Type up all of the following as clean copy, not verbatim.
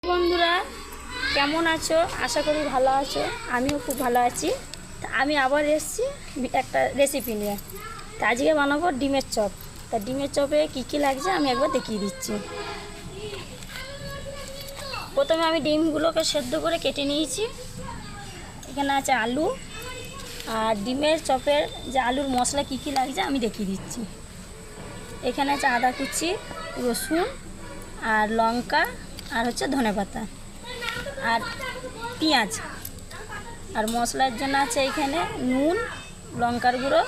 বন্ধুরা কেমন আছো? আশা করি ভালো আছো। আমিও খুব ভালো আছি। আমি আবার এসেছি একটা রেসিপি নিয়ে। তা আজকে বানাবো ডিমের চপ। তা ডিমের চপে কী কী লাগছে আমি একবার দেখিয়ে দিচ্ছি। প্রথমে আমি ডিমগুলোকে সেদ্ধ করে কেটে নিয়েছি। এখানে আছে আলু, আর ডিমের চপের যে আলুর মশলা কী কী লাগছে আমি দেখিয়ে দিচ্ছি। এখানে আছে আদা কুচি, রসুন আর লঙ্কা, আর হচ্ছে ধনেপাতা আর পেঁয়াজ। আর মশলার জন্য আছে এখানে নুন, লঙ্কার গুঁড়ো,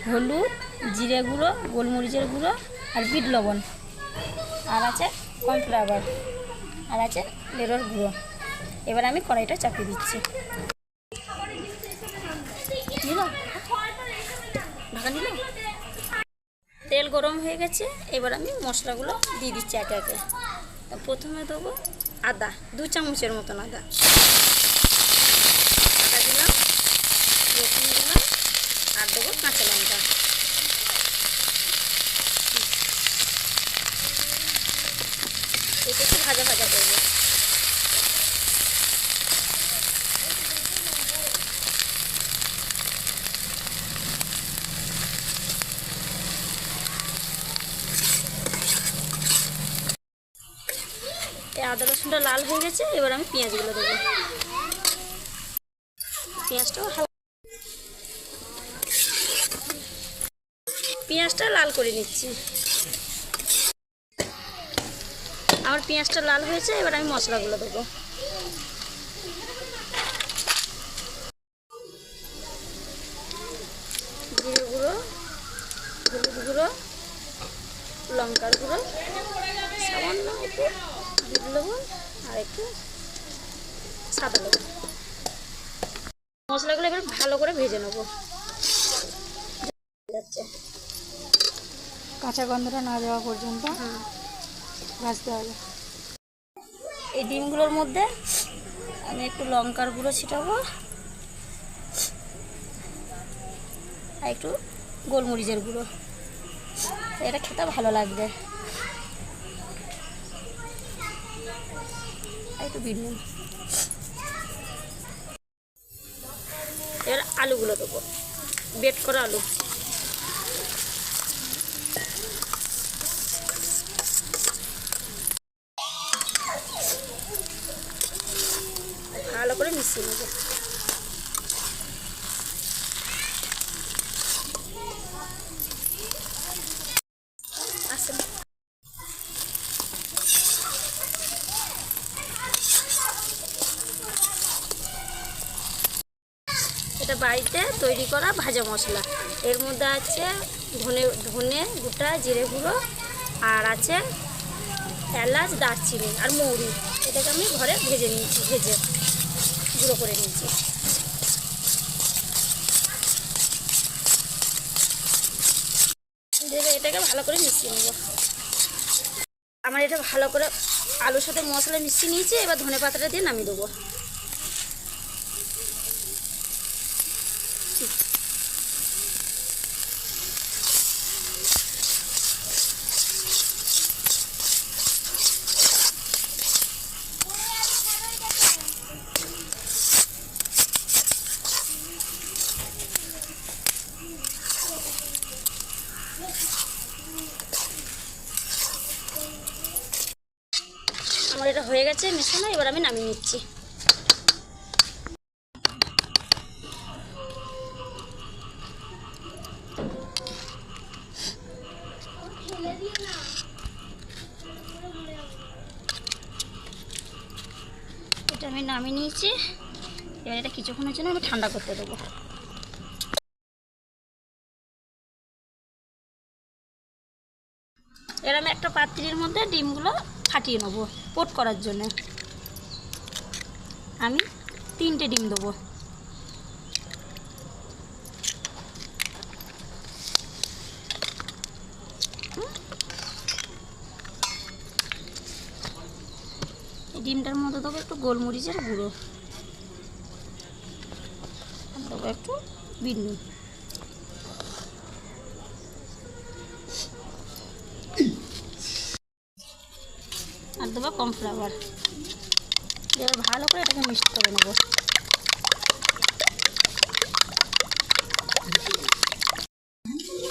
হলুদ, জিরে গুঁড়ো, গোলমরিচের গুঁড়ো আর বিট লবণ, আর আছে কর্নফ্লাওয়ার, আর আছে লেরোর গুঁড়ো। এবার আমি কড়াইটা চাপিয়ে দিচ্ছি। তেল গরম হয়ে গেছে, এবার আমি মশলাগুলো দিয়ে দিচ্ছি একে একে। প্রথমে দেবো আদা, 2 চামচের মতন আদা দিলাম, রসুন দিলাম, আর দেবো কাঁচা লঙ্কা। এটা একটু ভাজা ভাজা করবো। এই আদা রসুনটা লাল হয়ে গেছে, এবার আমি পেঁয়াজগুলো দেবো। পেঁয়াজটা লাল করে নিচ্ছি। আমার পেঁয়াজটা লাল হয়েছে, এবার আমি মশলাগুলো দেবো। জিরে গুঁড়ো, হলুদ গুঁড়ো, লঙ্কার গুঁড়ো, সামান্য একটু বিট লবণ আর একটু সাদা লবণ। মশলাগুলো এবার ভালো করে ভেজে নেবো। কাঁচা গন্ধটা না যাওয়া পর্যন্ত ভাজতে হবে। এই ডিমগুলোর মধ্যে আমি একটু লঙ্কার গুঁড়ো ছিটাবো আর একটু গোলমরিচের গুঁড়ো। এটা খেতে ভালো লাগবে। একটু বিট নুন। এবার আলুগুলো দেবো, বেট করা আলু। ভালো করে মিশিয়ে নেব। এটা বাড়িতে তৈরি করা ভাজা মশলা। এর মধ্যে আছে ধনে গোটা, জিরে গুঁড়ো, আর আছে এলাচ, দারচিনি আর মৌরি। এটাকে আমি ঘরে ভেজে গুঁড়ো করে নিয়েছি। এটাকে ভালো করে মিশিয়ে নেব। আমার এটা ভালো করে আলুর সাথে মশলা মিশিয়ে নিয়েছি। এবার ধনেপাতাটা দিয়ে নামিয়ে দেবো। আমার এটা হয়ে গেছে মেশানো, এবার আমি নামিয়ে নিচ্ছি। এটা আমি নামিয়ে নিয়েছি। এবার এটা কিছুক্ষণের জন্য আমি ঠান্ডা করতে দেবো। এবার আমি একটা পাত্রের মধ্যে ডিমগুলো ফাটিয়ে নেবো কোট করার জন্য। আমি 3টে ডিম দেবো। ডিমটার মধ্যে দেবো একটু গোলমরিচের গুঁড়ো, দেবো একটু বিট নুন, আর দেবো কর্নফ্লাওয়ার। এবার ভালো করে এটাকে মিক্সড করে নেব।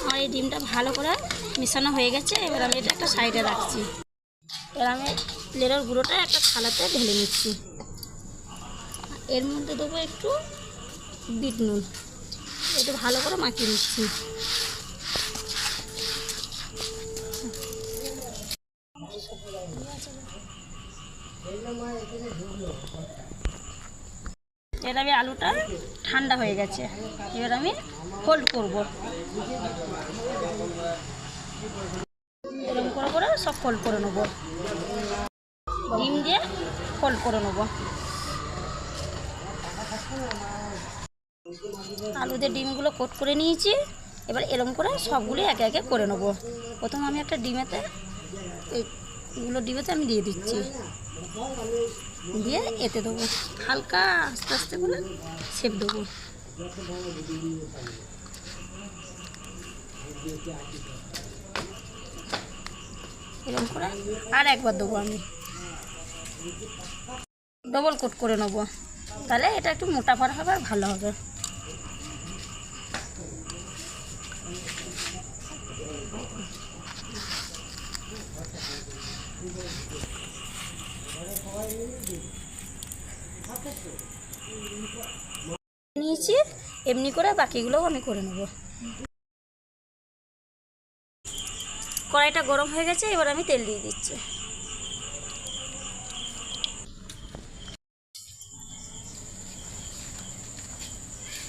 আমার এই ডিমটা ভালো করে মিশানো হয়ে গেছে। এবার আমি এটা একটা সাইডে রাখছি। এবার আমি লেরোর গুঁড়োটা একটা থালাতে ঢেলে নিচ্ছি। এর মধ্যে দেবো একটু বিট নুন, একটু ভালো করে মাখিয়ে নিচ্ছি। এবার আমি আলুটা ঠান্ডা হয়ে গেছে, এবার আমি ফোল্ড করব। এরকম করে করে সব ফোল্ড করে নেব, ডিম দিয়ে ফোল্ড করে নেব। আলু দিয়ে ডিমগুলো কোট করে নিয়েছি। এবার এরকম করে সবগুলো একে একে করে নেব। প্রথম আমি একটা ডিমেতে এইগুলো ডিমেতে আমি দিয়ে দিচ্ছি, দিয়ে এতে দেবো, হালকা আস্তে আস্তে করে শেপ দেবো। এরকম করে আর একবার দেবো, আমি ডবল কোট করে নেবো, তাহলে এটা একটু মোটা পাড়া হবে আর ভালো হবে। নিয়েছি, এমনি করে বাকিগুলোও আমি করে নেব। কড়াইটা গরম হয়ে গেছে, এবার আমি তেল দিয়ে দিচ্ছি।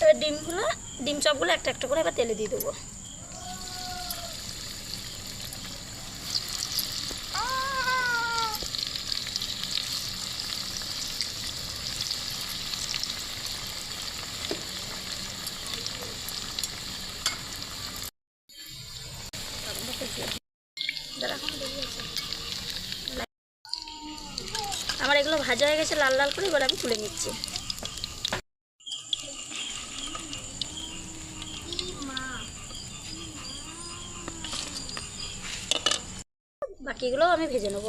এবার ডিম চপগুলো একটা একটা করে এবার তেলে দিয়ে দেবো। আমার এগুলো ভাজা হয়ে গেছে লাল লাল করে, এবার আমি তুলে নিচ্ছি। বাকিগুলোও আমি ভেজে নেব।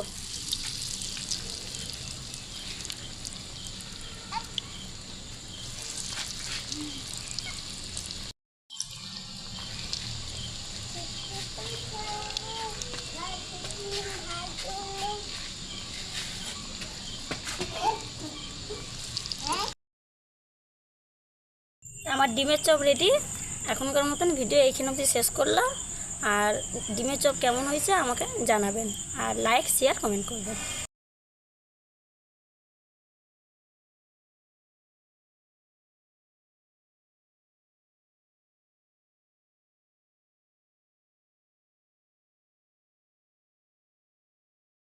আমার ডিমের চপ রেডি। এখনকার মতন ভিডিও এইখানে অবধি শেষ করলাম। আর ডিমের চপ কেমন হয়েছে আমাকে জানাবেন, আর লাইক শেয়ার কমেন্ট করবেন।